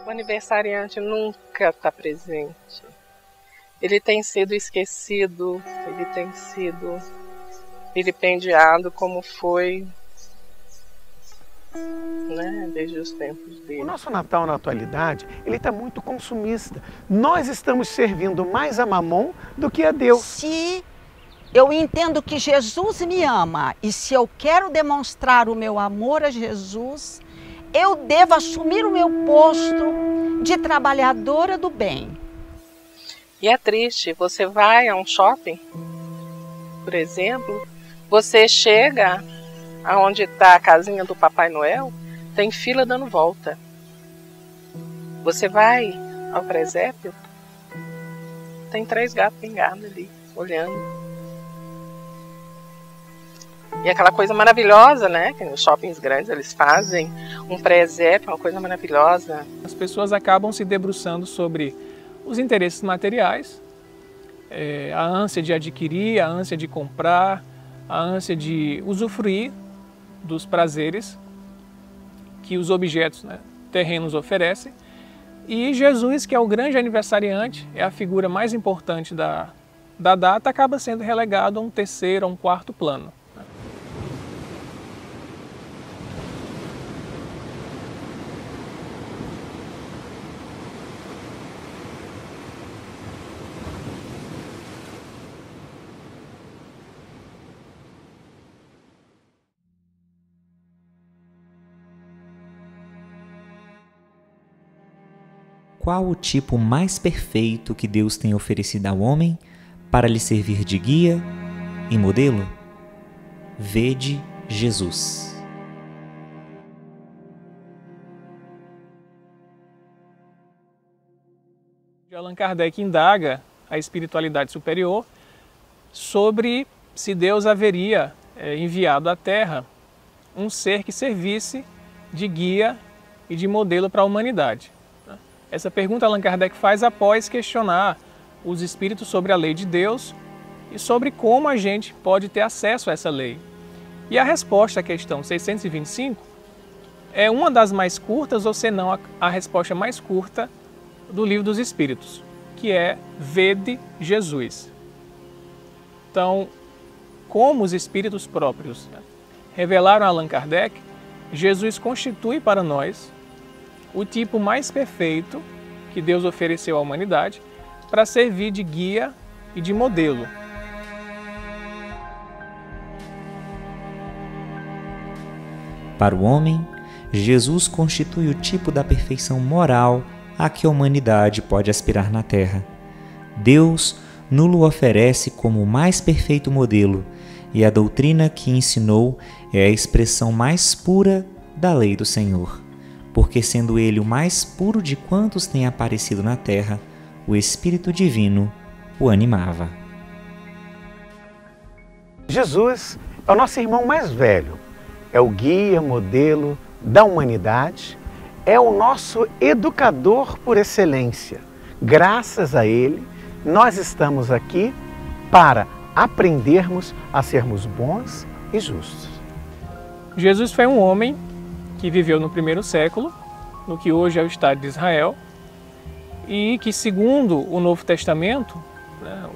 O aniversariante nunca está presente. Ele tem sido esquecido, ele tem sido vilipendiado como foi, né, desde os tempos dele. O nosso Natal, na atualidade, ele está muito consumista. Nós estamos servindo mais a Mamon do que a Deus. Se eu entendo que Jesus me ama e se eu quero demonstrar o meu amor a Jesus, eu devo assumir o meu posto de trabalhadora do bem. E é triste, você vai a um shopping, por exemplo, você chega aonde está a casinha do Papai Noel, tem fila dando volta. Você vai ao presépio, tem 3 gatos pingados ali, olhando. E aquela coisa maravilhosa, né? Que nos shoppings grandes eles fazem um presépio, uma coisa maravilhosa. As pessoas acabam se debruçando sobre os interesses materiais, a ânsia de adquirir, a ânsia de comprar, a ânsia de usufruir dos prazeres que os objetos, né, terrenos oferecem. E Jesus, que é o grande aniversariante, é a figura mais importante da data, acaba sendo relegado a um terceiro, a um quarto plano. Qual o tipo mais perfeito que Deus tem oferecido ao homem para lhe servir de guia e modelo? Vede Jesus. Allan Kardec indaga a espiritualidade superior sobre se Deus haveria enviado à Terra um ser que servisse de guia e de modelo para a humanidade. Essa pergunta Allan Kardec faz após questionar os espíritos sobre a lei de Deus e sobre como a gente pode ter acesso a essa lei. E a resposta à questão 625 é uma das mais curtas, ou se não a resposta mais curta do Livro dos Espíritos, que é Vede Jesus. Então, como os espíritos próprios revelaram a Allan Kardec, Jesus constitui para nós o tipo mais perfeito que Deus ofereceu à humanidade para servir de guia e de modelo. Para o homem, Jesus constitui o tipo da perfeição moral a que a humanidade pode aspirar na Terra. Deus nulo oferece como o mais perfeito modelo, e a doutrina que ensinou é a expressão mais pura da lei do Senhor. Porque sendo ele o mais puro de quantos têm aparecido na terra, o Espírito Divino o animava. Jesus é o nosso irmão mais velho, é o guia, modelo da humanidade, é o nosso educador por excelência. Graças a ele, nós estamos aqui para aprendermos a sermos bons e justos. Jesus foi um homem que viveu no primeiro século, no que hoje é o Estado de Israel, e que, segundo o Novo Testamento, né,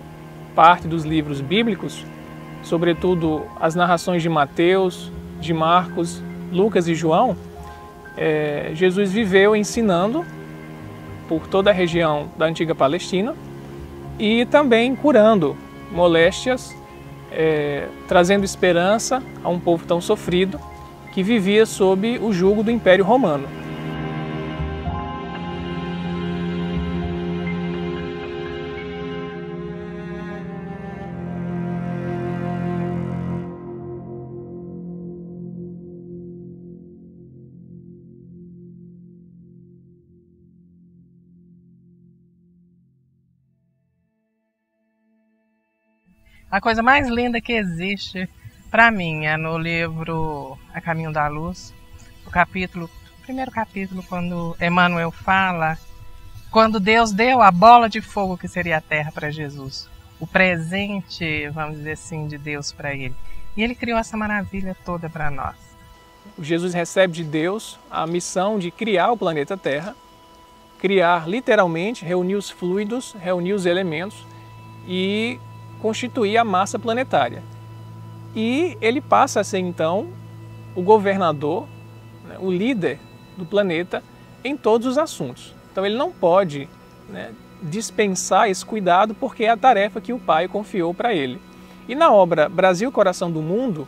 parte dos livros bíblicos, sobretudo as narrações de Mateus, de Marcos, Lucas e João, Jesus viveu ensinando por toda a região da antiga Palestina e também curando moléstias, trazendo esperança a um povo tão sofrido que vivia sob o jugo do Império Romano. A coisa mais linda que existe para mim é no livro A Caminho da Luz, o primeiro capítulo, quando Emmanuel fala, quando Deus deu a bola de fogo que seria a terra para Jesus, o presente, vamos dizer assim, de Deus para ele. E ele criou essa maravilha toda para nós. Jesus recebe de Deus a missão de criar o planeta Terra criar, literalmente, reunir os fluidos, reunir os elementos e constituir a massa planetária. E ele passa a ser, então, o governador, né, o líder do planeta em todos os assuntos. Então ele não pode, né, dispensar esse cuidado porque é a tarefa que o Pai confiou para ele. E na obra Brasil, Coração do Mundo,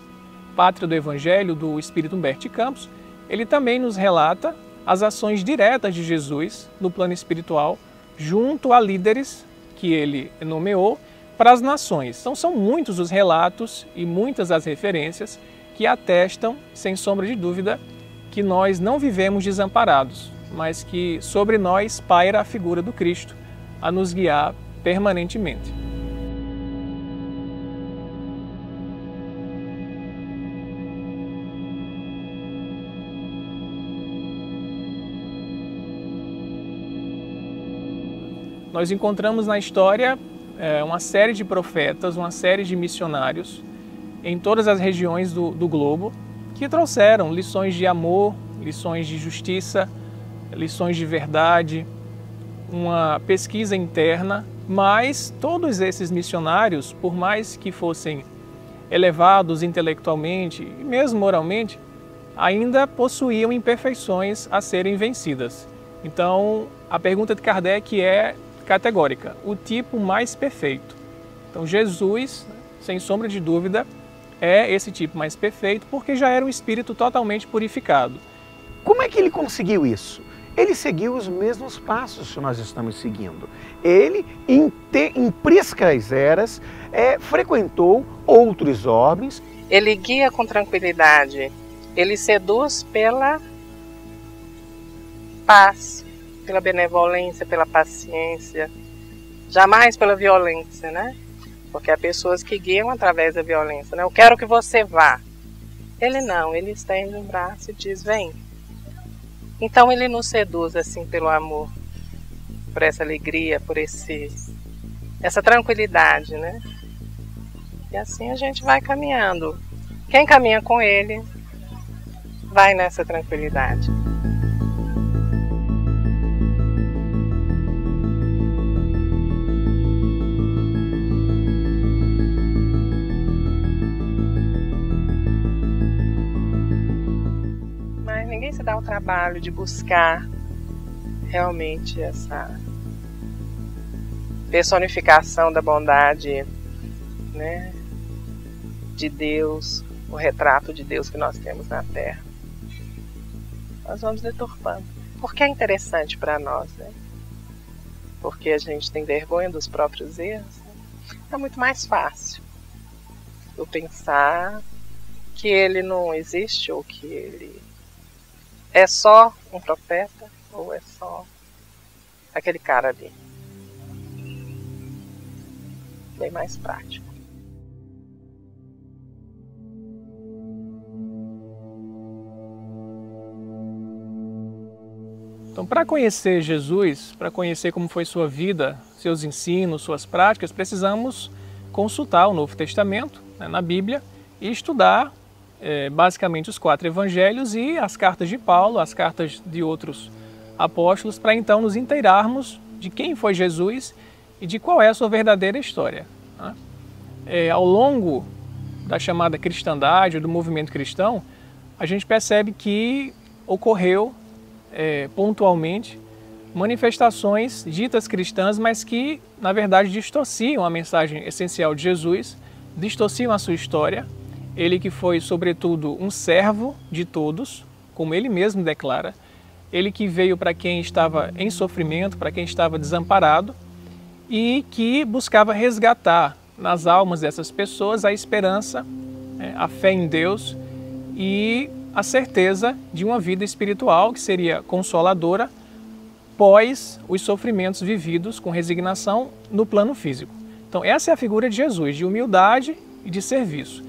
Pátria do Evangelho, do Espírito Humberto de Campos, ele também nos relata as ações diretas de Jesus no plano espiritual, junto a líderes que ele nomeou para as nações. Então são muitos os relatos e muitas as referências que atestam, sem sombra de dúvida, que nós não vivemos desamparados, mas que sobre nós paira a figura do Cristo, a nos guiar permanentemente. Nós encontramos na história uma série de profetas, uma série de missionários em todas as regiões do globo que trouxeram lições de amor, lições de justiça, lições de verdade, uma pesquisa interna, mas todos esses missionários, por mais que fossem elevados intelectualmente e mesmo moralmente, ainda possuíam imperfeições a serem vencidas. Então, a pergunta de Kardec é categórica: o tipo mais perfeito. Então Jesus, sem sombra de dúvida, é esse tipo mais perfeito porque já era um espírito totalmente purificado. Como é que ele conseguiu isso? Ele seguiu os mesmos passos que nós estamos seguindo. Ele, em priscas eras, frequentou outros homens. Ele guia com tranquilidade. Ele seduz pela paz, pela benevolência, pela paciência, jamais pela violência, né? Porque há pessoas que guiam através da violência, né? Eu quero que você vá. Ele não, ele estende um braço e diz, vem. Então ele nos seduz assim pelo amor, por essa alegria, por essa tranquilidade, né? E assim a gente vai caminhando. Quem caminha com ele vai nessa tranquilidade. Ninguém se dá o trabalho de buscar realmente essa personificação da bondade, né, de Deus, o retrato de Deus que nós temos na Terra. Nós vamos deturpando. Porque é interessante para nós, né? Porque a gente tem vergonha dos próprios erros. Né? É muito mais fácil eu pensar que ele não existe ou que ele é só um profeta ou é só aquele cara ali. Bem mais prático. Então, para conhecer Jesus, para conhecer como foi sua vida, seus ensinos, suas práticas, precisamos consultar o Novo Testamento, né, na Bíblia, e estudar basicamente os 4 evangelhos e as cartas de Paulo, as cartas de outros apóstolos, para então nos inteirarmos de quem foi Jesus e de qual é a sua verdadeira história. Né? Ao longo da chamada cristandade, ou do movimento cristão, a gente percebe que ocorreu pontualmente manifestações ditas cristãs, mas que na verdade distorciam a mensagem essencial de Jesus, distorciam a sua história. Ele que foi, sobretudo, um servo de todos, como ele mesmo declara. Ele que veio para quem estava em sofrimento, para quem estava desamparado, e que buscava resgatar nas almas dessas pessoas a esperança, a fé em Deus e a certeza de uma vida espiritual que seria consoladora pós os sofrimentos vividos com resignação no plano físico. Então essa é a figura de Jesus, de humildade e de serviço.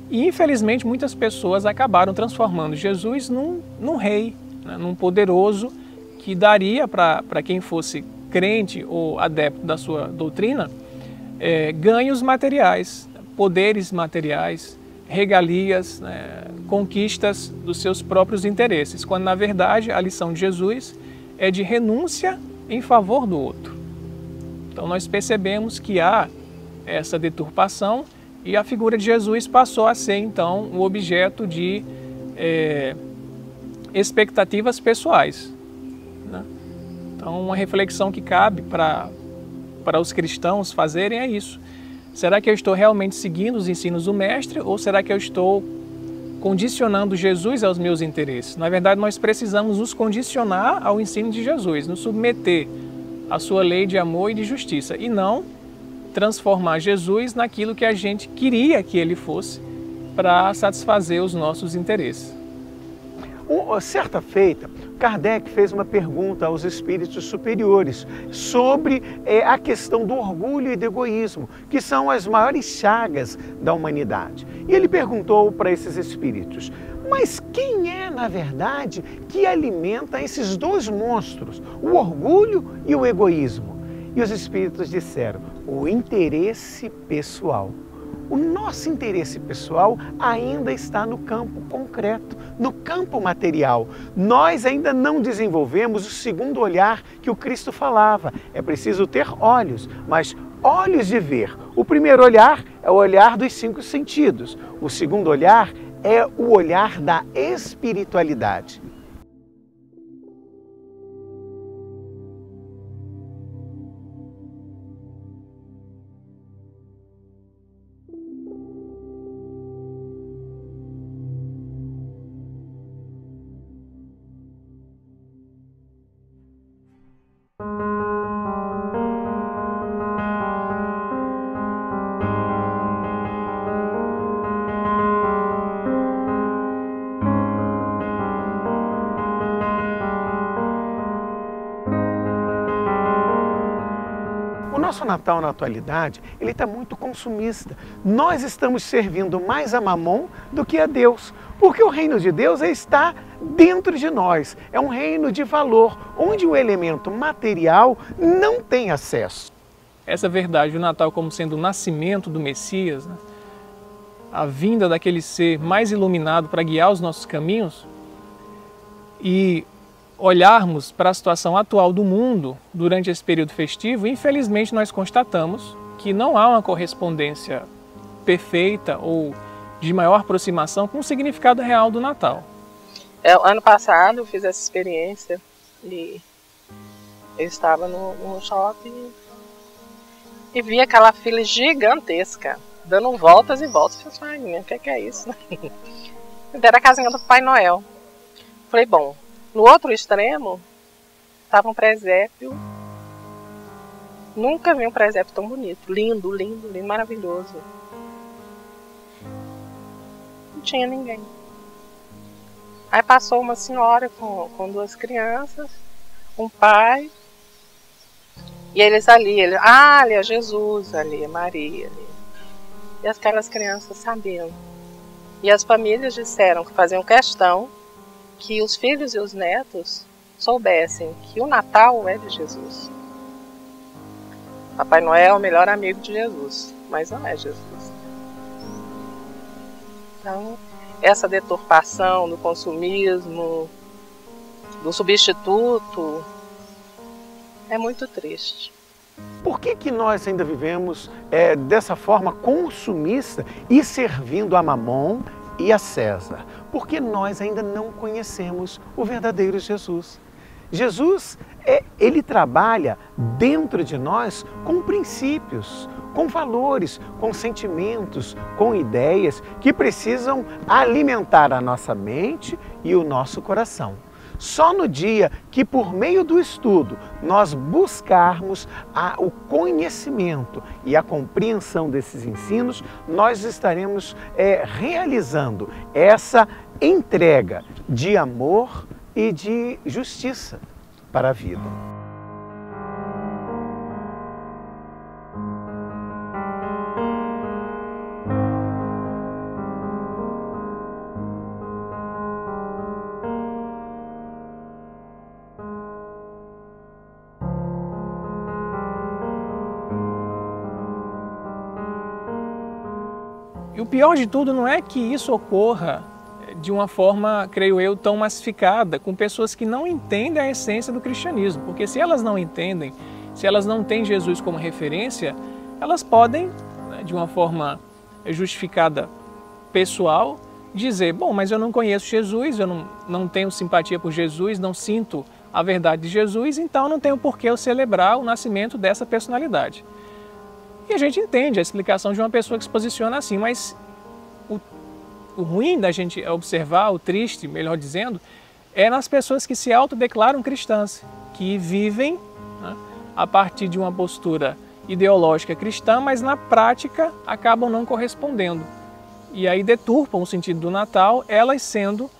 E, infelizmente, muitas pessoas acabaram transformando Jesus num rei, né, num poderoso que daria para quem fosse crente ou adepto da sua doutrina ganhos materiais, poderes materiais, regalias, né, conquistas dos seus próprios interesses, quando, na verdade, a lição de Jesus é de renúncia em favor do outro. Então nós percebemos que há essa deturpação e a figura de Jesus passou a ser então o objeto de expectativas pessoais, né? Então uma reflexão que cabe para os cristãos fazerem é isso. Será que eu estou realmente seguindo os ensinos do Mestre ou será que eu estou condicionando Jesus aos meus interesses? Na verdade, nós precisamos nos condicionar ao ensino de Jesus, nos submeter à sua lei de amor e de justiça e não transformar Jesus naquilo que a gente queria que ele fosse para satisfazer os nossos interesses. Certa feita, Kardec fez uma pergunta aos espíritos superiores sobre a questão do orgulho e do egoísmo, que são as maiores chagas da humanidade. E ele perguntou para esses espíritos, mas quem é, na verdade, que alimenta esses dois monstros, o orgulho e o egoísmo? E os espíritos disseram, o interesse pessoal. O nosso interesse pessoal ainda está no campo concreto, no campo material. Nós ainda não desenvolvemos o segundo olhar que o Cristo falava. É preciso ter olhos, mas olhos de ver. O primeiro olhar é o olhar dos 5 sentidos. O segundo olhar é o olhar da espiritualidade. O nosso Natal, na atualidade, ele está muito consumista. Nós estamos servindo mais a Mamon do que a Deus, porque o reino de Deus está dentro de nós. É um reino de valor, onde o elemento material não tem acesso. Essa verdade, o Natal como sendo o nascimento do Messias, né? A vinda daquele ser mais iluminado para guiar os nossos caminhos, e olharmos para a situação atual do mundo durante esse período festivo, infelizmente nós constatamos que não há uma correspondência perfeita ou de maior aproximação com o significado real do Natal. Ano passado eu fiz essa experiência e eu estava no shopping e vi aquela fila gigantesca, dando voltas e voltas. Eu falei, o que é isso? Era a casinha do Papai Noel. Falei, bom, no outro extremo estava um presépio. Nunca vi um presépio tão bonito, lindo, lindo, lindo, maravilhoso. Não tinha ninguém. Aí passou uma senhora com 2 crianças, um pai, e eles ali, ali é Jesus, ali é Maria, ali. E aquelas crianças sabiam. E as famílias disseram que faziam questão que os filhos e os netos soubessem que o Natal é de Jesus. Papai Noel é o melhor amigo de Jesus, mas não é Jesus. Então, essa deturpação do consumismo, do substituto, é muito triste. Por que nós ainda vivemos dessa forma consumista e servindo a Mamon e a César? Porque nós ainda não conhecemos o verdadeiro Jesus. Jesus, ele trabalha dentro de nós com princípios, com valores, com sentimentos, com ideias que precisam alimentar a nossa mente e o nosso coração. Só no dia que, por meio do estudo, nós buscarmos o conhecimento e a compreensão desses ensinos, nós estaremos realizando essa entrega de amor e de justiça para a vida. E o pior de tudo não é que isso ocorra de uma forma, creio eu, tão massificada, com pessoas que não entendem a essência do cristianismo. Porque se elas não entendem, se elas não têm Jesus como referência, elas podem, de uma forma justificada pessoal, dizer, bom, mas eu não conheço Jesus, eu não tenho simpatia por Jesus, não sinto a verdade de Jesus, então não tenho por que eu celebrar o nascimento dessa personalidade. E a gente entende a explicação de uma pessoa que se posiciona assim, mas o ruim da gente observar, o triste, melhor dizendo, é nas pessoas que se autodeclaram cristãs, que vivem, né, a partir de uma postura ideológica cristã, mas na prática acabam não correspondendo. E aí deturpam o sentido do Natal, elas sendo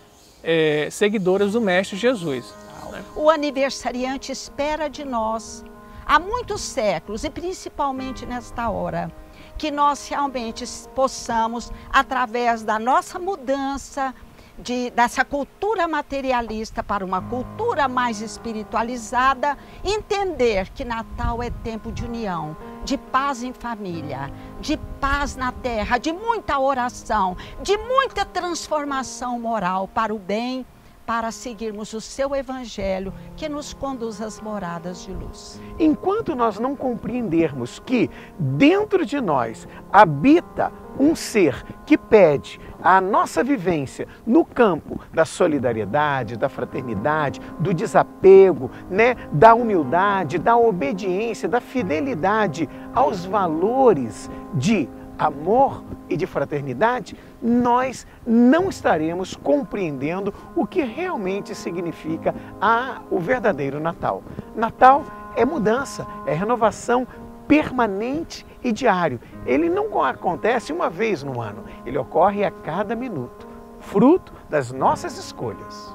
seguidoras do Mestre Jesus. O aniversariante espera de nós, há muitos séculos, e principalmente nesta hora, que nós realmente possamos, através da nossa mudança, dessa cultura materialista para uma cultura mais espiritualizada, entender que Natal é tempo de união, de paz em família, de paz na terra, de muita oração, de muita transformação moral para o bem, para seguirmos o seu evangelho que nos conduz às moradas de luz. Enquanto nós não compreendermos que dentro de nós habita um ser que pede a nossa vivência no campo da solidariedade, da fraternidade, do desapego, né, da humildade, da obediência, da fidelidade aos valores de amor e de fraternidade, nós não estaremos compreendendo o que realmente significa o verdadeiro Natal. Natal é mudança, é renovação permanente e diário. Ele não acontece uma vez no ano, ele ocorre a cada minuto, fruto das nossas escolhas.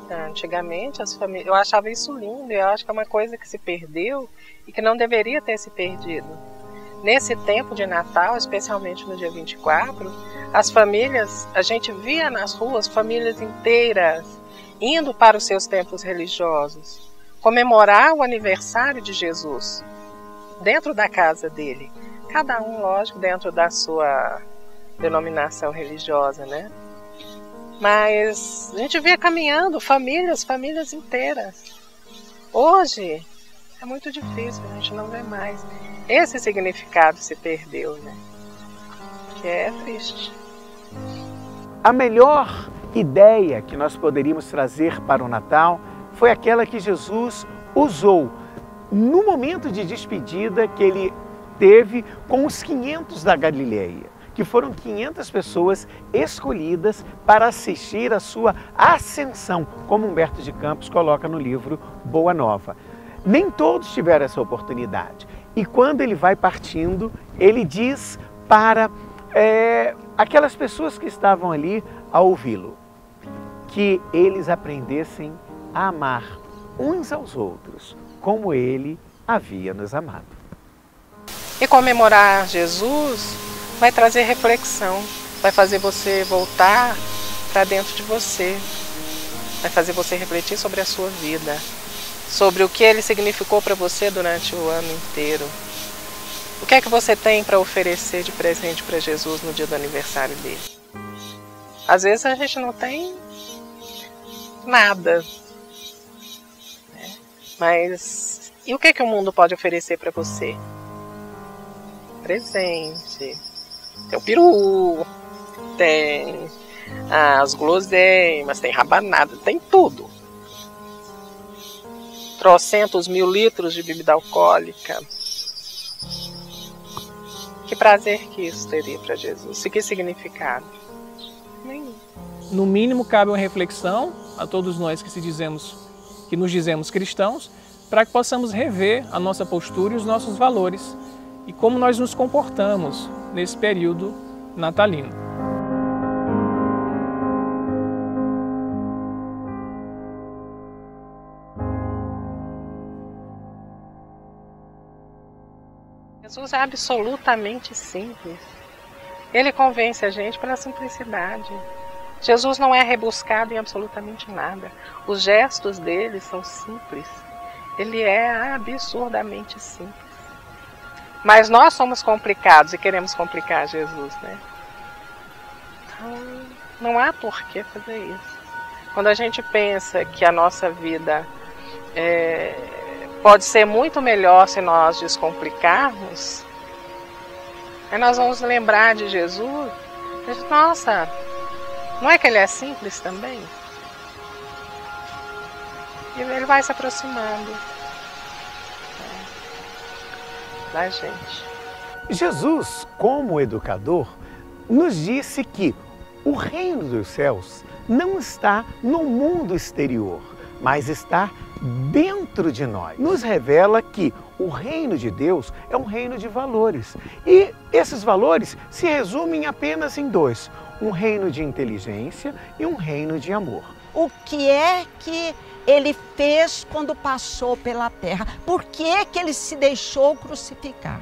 Antigamente, as famílias, eu achava isso lindo, eu acho que é uma coisa que se perdeu e que não deveria ter se perdido. Nesse tempo de Natal, especialmente no dia 24, as famílias, a gente via nas ruas famílias inteiras indo para os seus templos religiosos, comemorar o aniversário de Jesus, dentro da casa dele. Cada um, lógico, dentro da sua denominação religiosa, né? Mas a gente via caminhando famílias inteiras. Hoje é muito difícil, a gente não vê mais. Esse significado se perdeu, né? Que é triste. A melhor ideia que nós poderíamos trazer para o Natal foi aquela que Jesus usou no momento de despedida que ele teve com os 500 da Galileia, que foram 500 pessoas escolhidas para assistir a sua ascensão, como Humberto de Campos coloca no livro Boa Nova. Nem todos tiveram essa oportunidade. E quando ele vai partindo, ele diz para aquelas pessoas que estavam ali a ouvi-lo, que eles aprendessem a amar uns aos outros, como ele havia nos amado. E comemorar Jesus vai trazer reflexão, vai fazer você voltar para dentro de você, vai fazer você refletir sobre a sua vida, sobre o que ele significou para você durante o ano inteiro. O que é que você tem para oferecer de presente para Jesus no dia do aniversário dele? Às vezes a gente não tem nada, né? Mas e o que é que o mundo pode oferecer para você? Presente. Tem o peru, tem as guloseimas, tem rabanada, tem tudo. Trocentos mil litros de bebida alcoólica. Que prazer que isso teria para Jesus? E que significado? Nenhum. No mínimo, cabe uma reflexão a todos nós que nos dizemos cristãos, para que possamos rever a nossa postura e os nossos valores e como nós nos comportamos nesse período natalino. Jesus é absolutamente simples. Ele convence a gente pela simplicidade. Jesus não é rebuscado em absolutamente nada. Os gestos dele são simples. Ele é absurdamente simples. Mas nós somos complicados e queremos complicar Jesus, né? Então, Não há por que fazer isso. Quando a gente pensa que a nossa vida pode ser muito melhor se nós descomplicarmos, aí nós vamos lembrar de Jesus. Nossa, não é que ele é simples também? E ele vai se aproximando da gente. Jesus, como educador, nos disse que o reino dos céus não está no mundo exterior, mas está dentro de nós. Nos revela que o reino de Deus é um reino de valores. E esses valores se resumem apenas em dois: um reino de inteligência e um reino de amor. O que é que ele fez quando passou pela terra? Por que é que ele se deixou crucificar?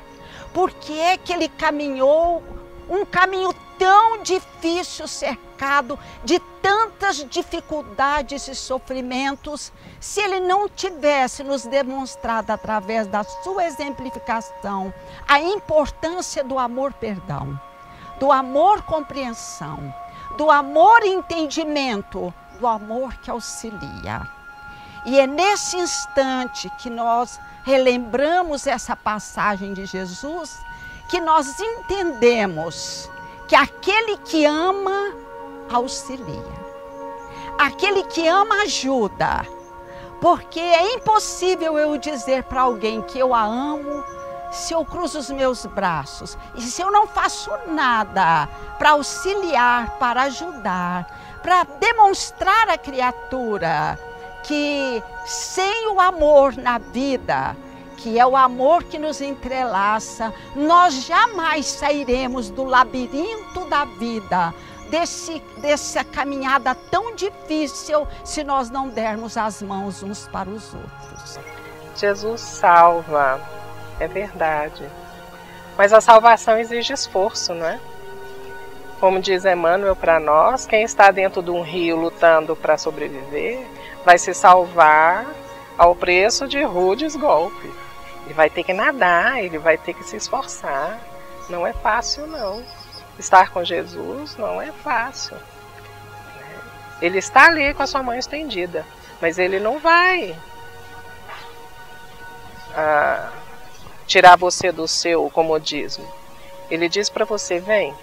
Por que é que ele caminhou um caminho tão difícil, cercado de tantas dificuldades e sofrimentos, se ele não tivesse nos demonstrado através da sua exemplificação a importância do amor-perdão, do amor-compreensão, do amor-entendimento, do amor que auxilia. E é nesse instante que nós relembramos essa passagem de Jesus, que nós entendemos que aquele que ama auxilia, aquele que ama ajuda, porque é impossível eu dizer para alguém que eu a amo se eu cruzo os meus braços e se eu não faço nada para auxiliar, para ajudar, para demonstrar à criatura que sem o amor na vida, que é o amor que nos entrelaça, nós jamais sairemos do labirinto da vida, dessa caminhada tão difícil, se nós não dermos as mãos uns para os outros. Jesus salva, é verdade, mas a salvação exige esforço, não é? Como diz Emmanuel para nós, quem está dentro de um rio lutando para sobreviver, vai se salvar ao preço de rudes golpes. Ele vai ter que nadar, ele vai ter que se esforçar. Não é fácil, não. Estar com Jesus não é fácil. Ele está ali com a sua mão estendida, mas ele não vai tirar você do seu comodismo. Ele diz para você, vem,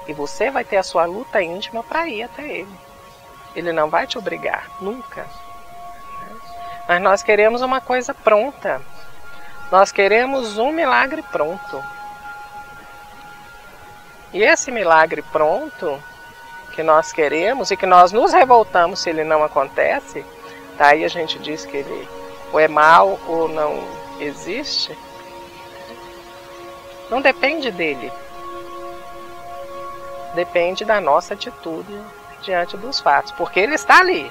e você vai ter a sua luta íntima para ir até ele. Ele não vai te obrigar, nunca. Mas nós queremos uma coisa pronta. Nós queremos um milagre pronto. E esse milagre pronto que nós queremos e que nós nos revoltamos se ele não acontece, daí a gente diz que ele ou é mau ou não existe, não depende dele. Depende da nossa atitude diante dos fatos, porque ele está ali.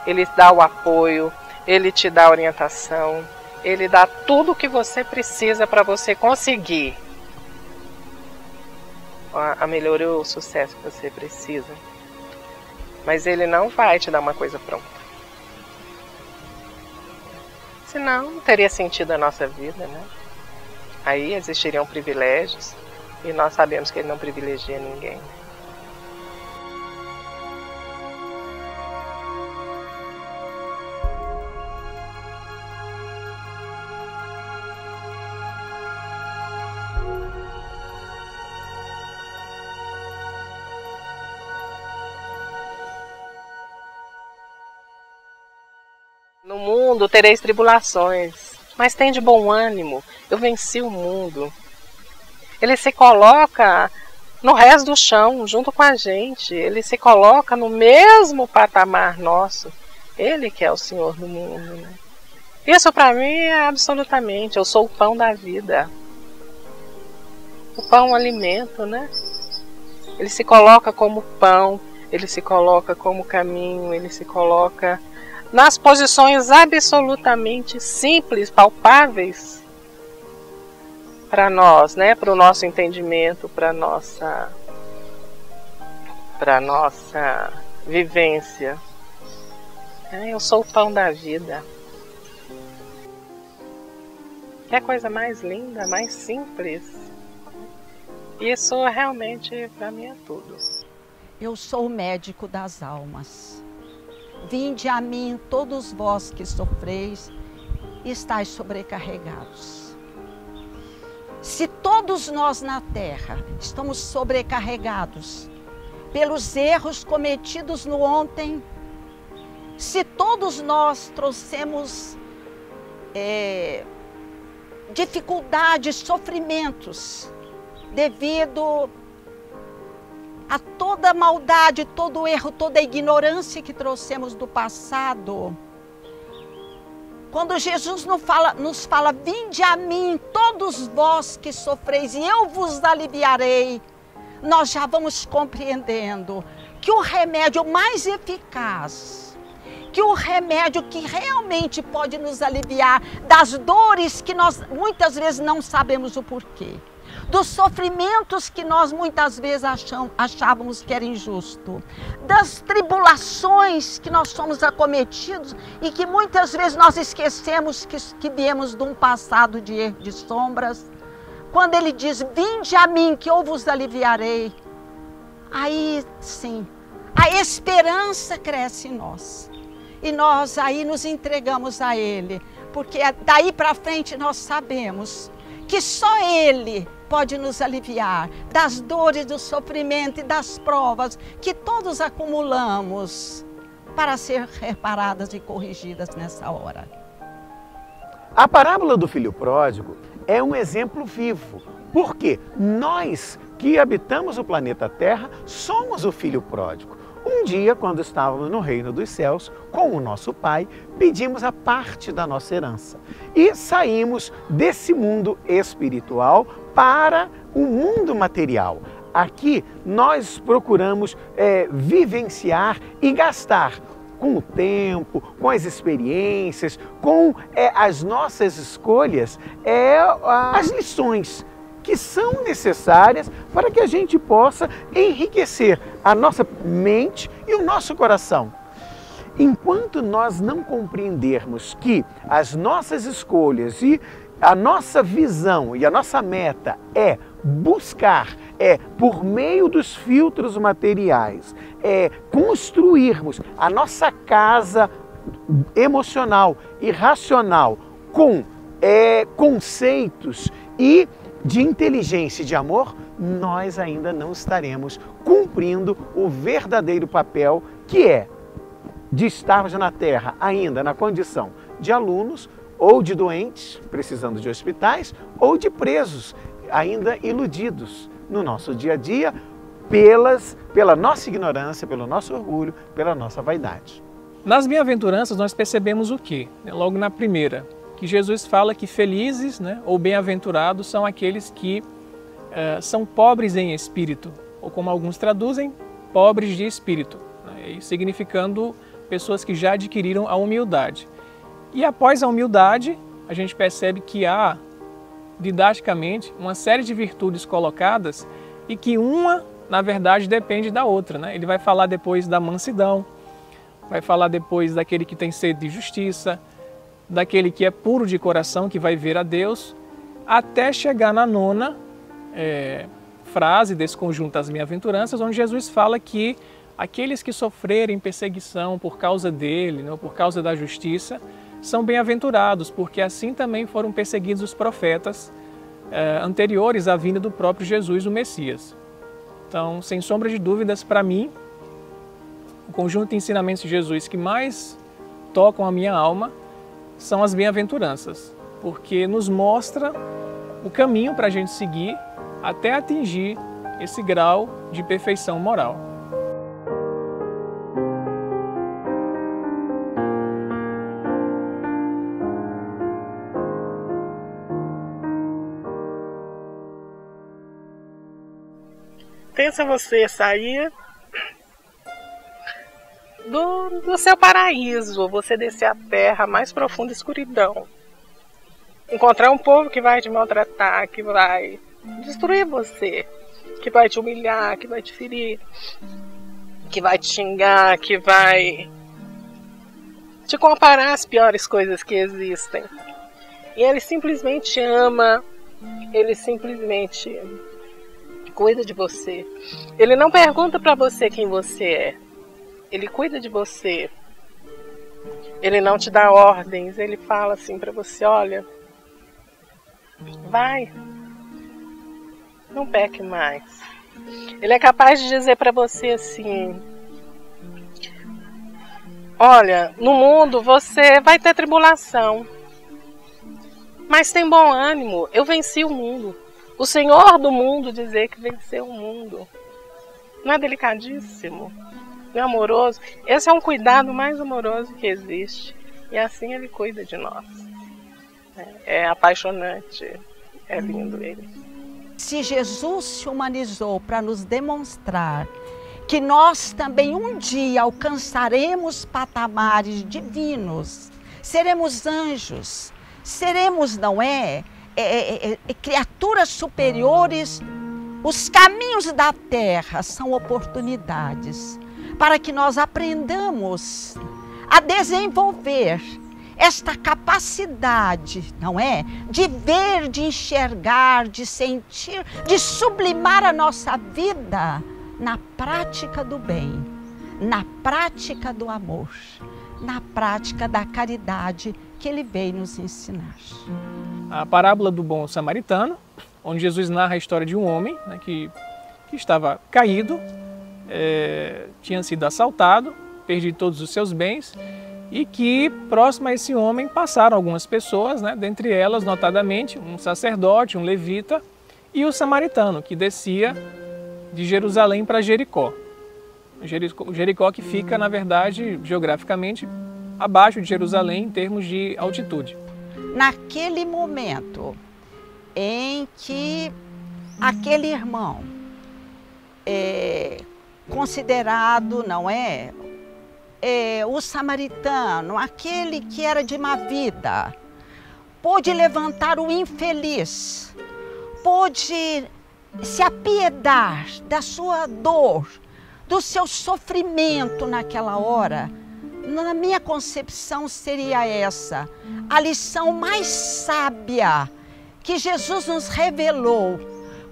Ele dá o apoio, ele te dá a orientação, ele dá tudo o que você precisa para você conseguir a melhoria ou o sucesso que você precisa. Mas ele não vai te dar uma coisa pronta. Senão, não teria sentido a nossa vida, né? Aí existiriam privilégios e nós sabemos que ele não privilegia ninguém. No mundo tereis tribulações, mas tende bom ânimo, eu venci o mundo. Ele se coloca no resto do chão, junto com a gente. Ele se coloca no mesmo patamar nosso. Ele que é o Senhor do mundo, né? Isso para mim é absolutamente, eu sou o pão da vida. O pão é um alimento, né? Ele se coloca como pão, ele se coloca como caminho, ele se coloca nas posições absolutamente simples, palpáveis para nós, né? Para o nosso entendimento, para nossa vivência. Eu sou o pão da vida. Que coisa mais linda, mais simples. Isso realmente para mim é tudo. eu sou o médico das almas. Vinde a mim todos vós que sofreis e estáis sobrecarregados. Se todos nós na terra estamos sobrecarregados pelos erros cometidos no ontem, se todos nós trouxemos dificuldades, sofrimentos, devido a toda a maldade, todo o erro, toda a ignorância que trouxemos do passado, quando Jesus nos fala, vinde a mim, todos vós que sofreis, e eu vos aliviarei, nós já vamos compreendendo que o remédio mais eficaz, que o remédio que realmente pode nos aliviar das dores que nós muitas vezes não sabemos o porquê, dos sofrimentos que nós muitas vezes achávamos que era injusto, das tribulações que nós somos acometidos e que muitas vezes nós esquecemos que viemos de um passado de erro, de sombras. Quando ele diz, vinde a mim que eu vos aliviarei, aí sim, a esperança cresce em nós. E nós aí nos entregamos a Ele, porque daí para frente nós sabemos que só Ele pode nos aliviar das dores, do sofrimento e das provas que todos acumulamos para ser reparadas e corrigidas nessa hora. A parábola do filho pródigo é um exemplo vivo, porque nós que habitamos o planeta Terra somos o filho pródigo. Um dia, quando estávamos no reino dos céus, com o nosso Pai, pedimos a parte da nossa herança e saímos desse mundo espiritual para o mundo material. Aqui nós procuramos vivenciar e gastar com o tempo, com as experiências, com as nossas escolhas, as lições que são necessárias para que a gente possa enriquecer a nossa mente e o nosso coração. Enquanto nós não compreendermos que as nossas escolhas e a nossa visão e a nossa meta é buscar, por meio dos filtros materiais, construirmos a nossa casa emocional e racional com conceitos e de inteligência e de amor, nós ainda não estaremos cumprindo o verdadeiro papel que é de estarmos na Terra ainda na condição de alunos ou de doentes, precisando de hospitais, ou de presos, ainda iludidos no nosso dia a dia pela nossa ignorância, pelo nosso orgulho, pela nossa vaidade. Nas bem-aventuranças nós percebemos o quê? Logo na primeira, que Jesus fala que felizes, ou bem-aventurados são aqueles que são pobres em espírito, ou como alguns traduzem, pobres de espírito, significando pessoas que já adquiriram a humildade. E após a humildade, a gente percebe que há, didaticamente, uma série de virtudes colocadas e que uma, na verdade, depende da outra. Ele vai falar depois da mansidão, vai falar depois daquele que tem sede de justiça, daquele que é puro de coração, que vai ver a Deus, até chegar na nona frase desse conjunto das bem-aventuranças, onde Jesus fala que aqueles que sofrerem perseguição por causa dele, por causa da justiça, são bem-aventurados, porque assim também foram perseguidos os profetas anteriores à vinda do próprio Jesus, o Messias. Então, sem sombra de dúvidas, para mim, o conjunto de ensinamentos de Jesus que mais tocam a minha alma são as bem-aventuranças, porque nos mostra o caminho para a gente seguir até atingir esse grau de perfeição moral. Pensa você sair do seu paraíso, você descer a terra, mais profunda escuridão. Encontrar um povo que vai te maltratar, que vai destruir você, que vai te humilhar, que vai te ferir, que vai te xingar, que vai te comparar às piores coisas que existem. E ele simplesmente ama, ele simplesmente cuida de você. Ele não pergunta para você quem você é. Ele cuida de você. Ele não te dá ordens. Ele fala assim para você, olha, vai, não peque mais. Ele é capaz de dizer para você assim, olha, no mundo você vai ter tribulação, mas tem bom ânimo, eu venci o mundo. O Senhor do mundo dizer que venceu o mundo. Não é delicadíssimo? Não é amoroso? Esse é um cuidado mais amoroso que existe. E assim Ele cuida de nós. É apaixonante, é lindo Ele. Se Jesus se humanizou para nos demonstrar que nós também um dia alcançaremos patamares divinos, seremos anjos, seremos, não é, criaturas superiores, os caminhos da terra são oportunidades para que nós aprendamos a desenvolver esta capacidade, não é? De ver, de enxergar, de sentir, de sublimar a nossa vida na prática do bem, na prática do amor, na prática da caridade que Ele veio nos ensinar. A parábola do bom samaritano, onde Jesus narra a história de um homem, né, que estava caído, tinha sido assaltado, perdido todos os seus bens, e que próximo a esse homem passaram algumas pessoas, né, dentre elas, notadamente, um sacerdote, um levita e o samaritano, que descia de Jerusalém para Jericó. Jericó que fica, na verdade, geograficamente, abaixo de Jerusalém em termos de altitude. Naquele momento em que aquele irmão, considerado, não é, o samaritano, aquele que era de má vida, pôde levantar o infeliz, pôde se apiedar da sua dor, do seu sofrimento naquela hora. Na minha concepção seria essa, a lição mais sábia que Jesus nos revelou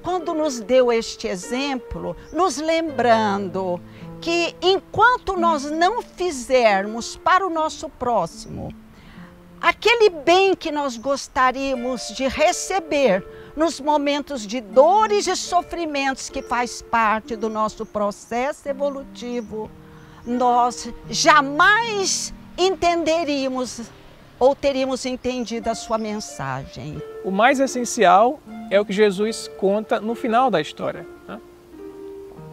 quando nos deu este exemplo, nos lembrando que enquanto nós não fizermos para o nosso próximo aquele bem que nós gostaríamos de receber nos momentos de dores e sofrimentos que faz parte do nosso processo evolutivo, nós jamais entenderíamos ou teríamos entendido a sua mensagem. O mais essencial é o que Jesus conta no final da história, né?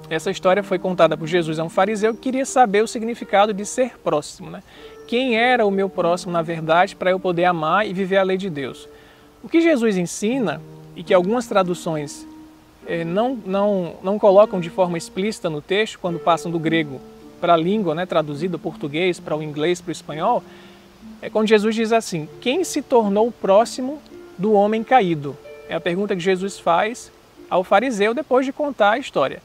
Essa história foi contada por Jesus a um fariseu que queria saber o significado de ser próximo, né? Quem era o meu próximo, na verdade, para eu poder amar e viver a lei de Deus? O que Jesus ensina, e que algumas traduções não colocam de forma explícita no texto, quando passam do grego para a língua, né, traduzido do português para o inglês, para o espanhol, é quando Jesus diz assim: quem se tornou próximo do homem caído? É a pergunta que Jesus faz ao fariseu depois de contar a história.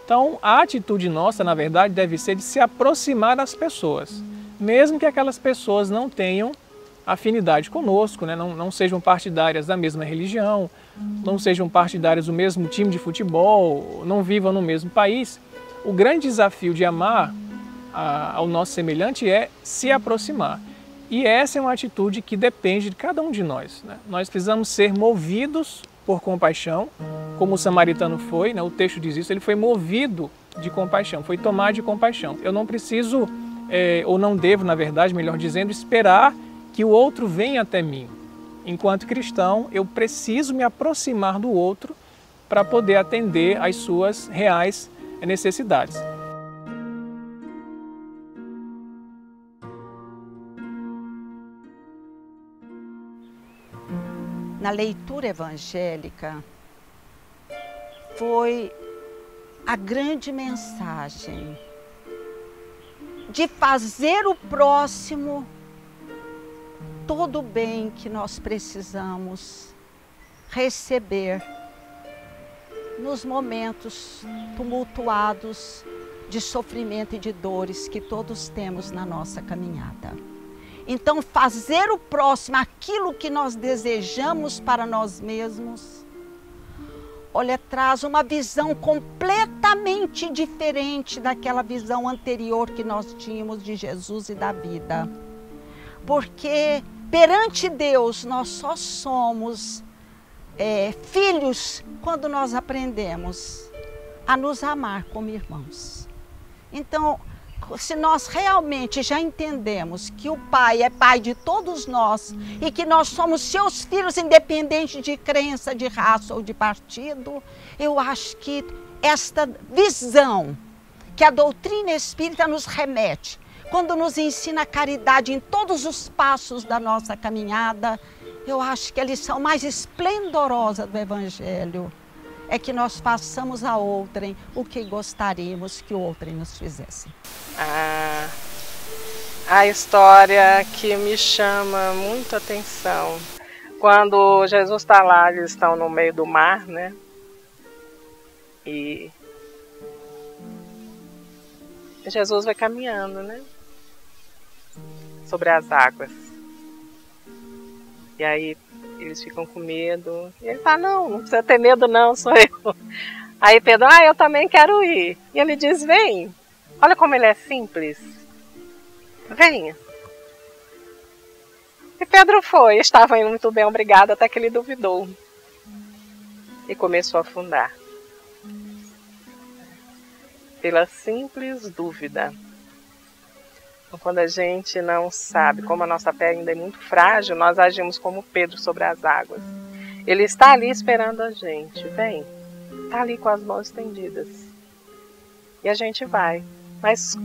Então, a atitude nossa, na verdade, deve ser de se aproximar das pessoas, mesmo que aquelas pessoas não tenham afinidade conosco, né? Não sejam partidárias da mesma religião, não sejam partidárias do mesmo time de futebol, não vivam no mesmo país. O grande desafio de amar ao nosso semelhante é se aproximar. E essa é uma atitude que depende de cada um de nós, né? Nós precisamos ser movidos por compaixão, como o samaritano foi, né? O texto diz isso, ele foi movido de compaixão, foi tomado de compaixão. Eu não preciso, ou não devo, na verdade, melhor dizendo, esperar que o outro venha até mim. Enquanto cristão, eu preciso me aproximar do outro para poder atender às suas reais necessidades. Na leitura evangélica, foi a grande mensagem de fazer o próximo todo o bem que nós precisamos receber nos momentos tumultuados de sofrimento e de dores que todos temos na nossa caminhada. Então, fazer o próximo aquilo que nós desejamos para nós mesmos, olha, traz uma visão completamente diferente daquela visão anterior que nós tínhamos de Jesus e da vida. Porque perante Deus nós só somos filhos quando nós aprendemos a nos amar como irmãos. Então, se nós realmente já entendemos que o Pai é Pai de todos nós e que nós somos seus filhos independente de crença, de raça ou de partido, eu acho que esta visão que a doutrina espírita nos remete, quando nos ensina a caridade em todos os passos da nossa caminhada, eu acho que a lição mais esplendorosa do Evangelho é que nós façamos a outrem o que gostaríamos que o outrem nos fizesse. A história que me chama muito a atenção, quando Jesus está lá, eles estão no meio do mar, né? E Jesus vai caminhando, né? Sobre as águas. E aí eles ficam com medo. E ele fala, não precisa ter medo não, sou eu. Aí Pedro, eu também quero ir. E ele diz, vem. Olha como ele é simples. Venha. E Pedro foi. Estava indo muito bem, obrigado, até que ele duvidou. E começou a afundar. Pela simples dúvida. Quando a gente não sabe, como a nossa fé ainda é muito frágil, nós agimos como Pedro sobre as águas. Ele está ali esperando a gente, vem, está ali com as mãos estendidas. E a gente vai. Mas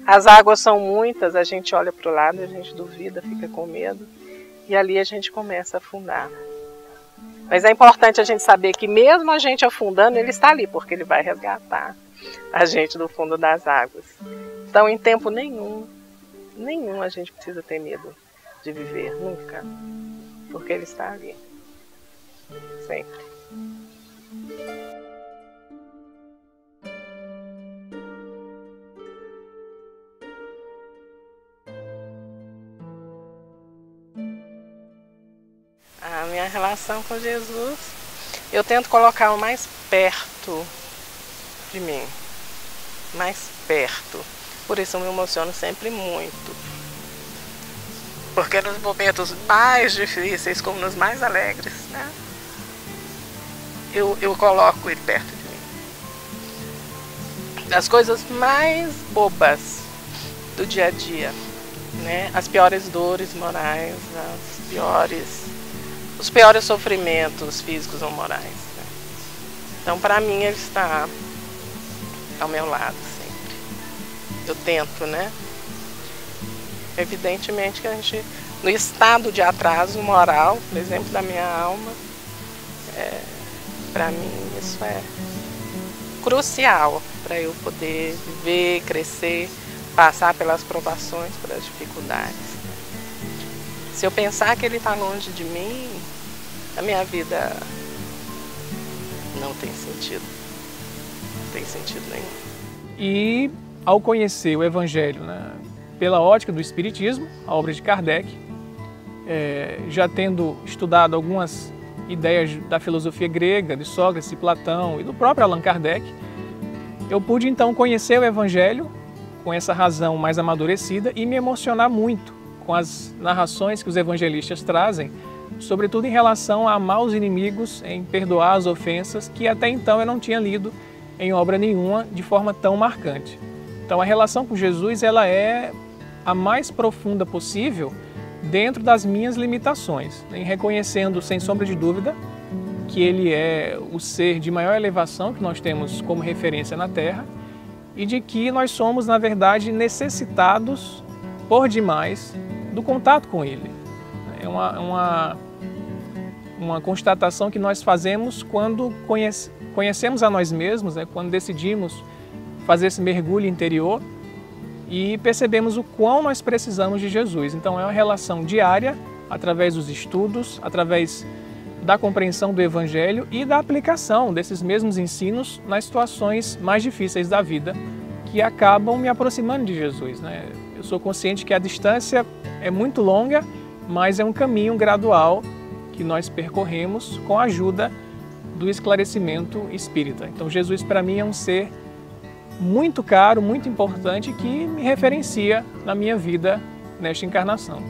as águas são muitas, a gente olha para o lado, a gente duvida, fica com medo. E ali a gente começa a afundar. Mas é importante a gente saber que mesmo a gente afundando, ele está ali, porque ele vai resgatar a gente do fundo das águas. Então, em tempo nenhum a gente precisa ter medo de viver, nunca. Porque ele está ali, sempre. A minha relação com Jesus, eu tento colocar o mais perto de mim, mais perto. Por isso eu me emociono sempre muito. Porque nos momentos mais difíceis, como nos mais alegres, né? Eu coloco ele perto de mim. As coisas mais bobas do dia a dia, né? As piores dores morais, os piores sofrimentos físicos ou morais, né? Então, para mim, ele está ao meu lado sempre. Eu tento, né? Evidentemente que a gente, no estado de atraso moral, por exemplo, da minha alma, para mim isso é crucial para eu poder viver, crescer, passar pelas provações, pelas dificuldades. Se eu pensar que ele está longe de mim, a minha vida não tem sentido. Não tem sentido nenhum. E ao conhecer o Evangelho, né, pela ótica do Espiritismo, a obra de Kardec, já tendo estudado algumas ideias da filosofia grega, de Sócrates e Platão e do próprio Allan Kardec, eu pude então conhecer o Evangelho com essa razão mais amadurecida e me emocionar muito com as narrações que os evangelistas trazem, sobretudo em relação a amar os inimigos, em perdoar as ofensas, que até então eu não tinha lido em obra nenhuma de forma tão marcante. Então a relação com Jesus ela é a mais profunda possível dentro das minhas limitações, em reconhecendo sem sombra de dúvida que Ele é o ser de maior elevação que nós temos como referência na Terra e de que nós somos, na verdade, necessitados por demais do contato com Ele. É uma constatação que nós fazemos quando conhecemos a nós mesmos, né? Quando decidimos fazer esse mergulho interior e percebemos o quão nós precisamos de Jesus. Então é uma relação diária, através dos estudos, através da compreensão do Evangelho e da aplicação desses mesmos ensinos nas situações mais difíceis da vida, que acabam me aproximando de Jesus, né? Eu sou consciente que a distância é muito longa, mas é um caminho gradual que nós percorremos com a ajuda do esclarecimento espírita. Então Jesus para mim é um ser muito caro, muito importante, que me referencia na minha vida nesta encarnação.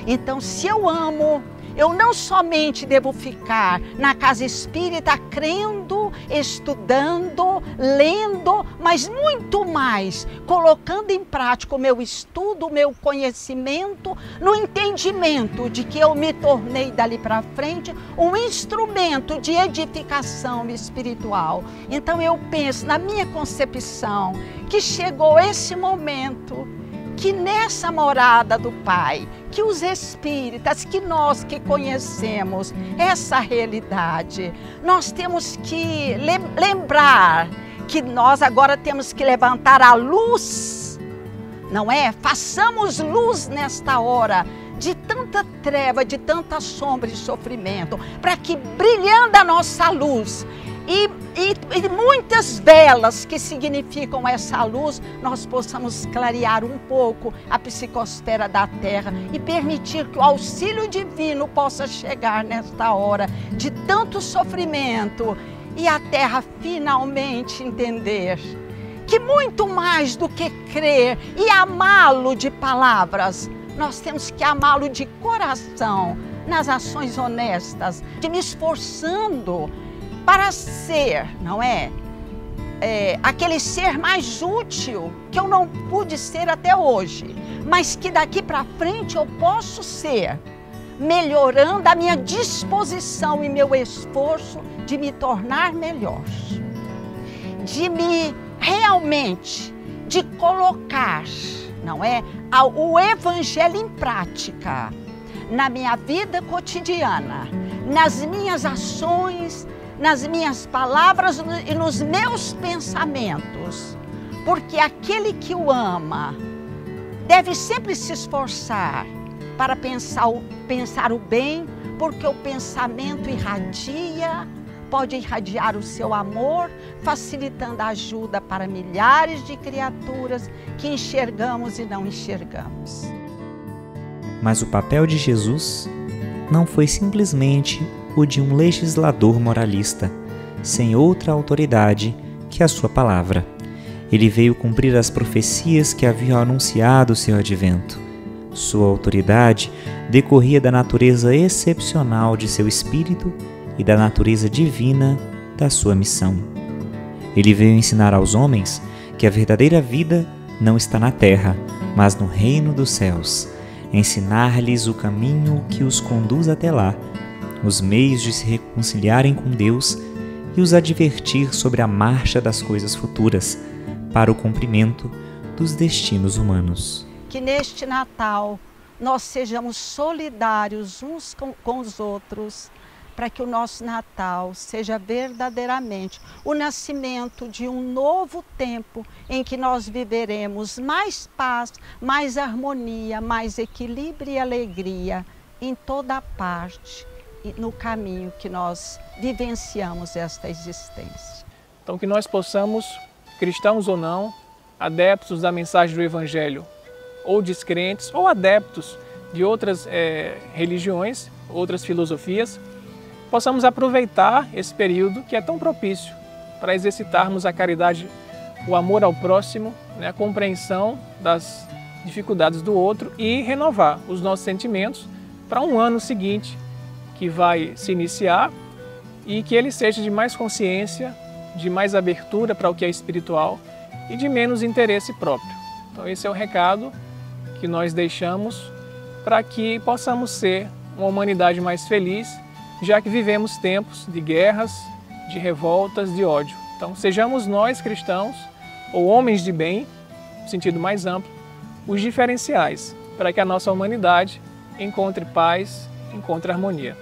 Então, se eu amo, eu não somente devo ficar na casa espírita crendo, estudando, lendo, mas muito mais colocando em prática o meu estudo, o meu conhecimento, no entendimento de que eu me tornei dali para frente um instrumento de edificação espiritual. Então eu penso, na minha concepção, que chegou esse momento que nessa morada do Pai, que os espíritas, que nós que conhecemos essa realidade, nós temos que lembrar que nós agora temos que levantar a luz, não é? Façamos luz nesta hora de tanta treva, de tanta sombra e sofrimento, para que brilhando a nossa luz e muitas velas que significam essa luz, nós possamos clarear um pouco a psicosfera da Terra e permitir que o auxílio divino possa chegar nesta hora de tanto sofrimento e a Terra finalmente entender que muito mais do que crer e amá-lo de palavras, nós temos que amá-lo de coração, nas ações honestas, de me esforçando para ser, não é? Aquele ser mais útil que eu não pude ser até hoje, mas que daqui para frente eu posso ser, melhorando a minha disposição e meu esforço de me tornar melhor, de me realmente, de colocar, não é? O Evangelho em prática, na minha vida cotidiana, nas minhas ações, nas minhas palavras e nos meus pensamentos, porque aquele que o ama deve sempre se esforçar para pensar o bem, porque o pensamento pode irradiar o seu amor, facilitando a ajuda para milhares de criaturas que enxergamos e não enxergamos. Mas o papel de Jesus não foi simplesmente o de um legislador moralista, sem outra autoridade que a sua palavra. Ele veio cumprir as profecias que haviam anunciado o seu advento. Sua autoridade decorria da natureza excepcional de seu espírito e da natureza divina da sua missão. Ele veio ensinar aos homens que a verdadeira vida não está na terra, mas no reino dos céus, ensinar-lhes o caminho que os conduz até lá, os meios de se reconciliarem com Deus e os advertir sobre a marcha das coisas futuras para o cumprimento dos destinos humanos. Que neste Natal nós sejamos solidários uns com os outros, para que o nosso Natal seja verdadeiramente o nascimento de um novo tempo em que nós viveremos mais paz, mais harmonia, mais equilíbrio e alegria em toda parte e no caminho que nós vivenciamos esta existência. Então que nós possamos, cristãos ou não, adeptos da mensagem do Evangelho, ou descrentes, ou adeptos de outras religiões, outras filosofias, possamos aproveitar esse período que é tão propício para exercitarmos a caridade, o amor ao próximo, né, a compreensão das dificuldades do outro e renovar os nossos sentimentos para um ano seguinte que vai se iniciar e que ele seja de mais consciência, de mais abertura para o que é espiritual e de menos interesse próprio. Então esse é o recado que nós deixamos para que possamos ser uma humanidade mais feliz, já que vivemos tempos de guerras, de revoltas, de ódio. Então sejamos nós cristãos, ou homens de bem, no sentido mais amplo, os diferenciais para que a nossa humanidade encontre paz, encontre harmonia.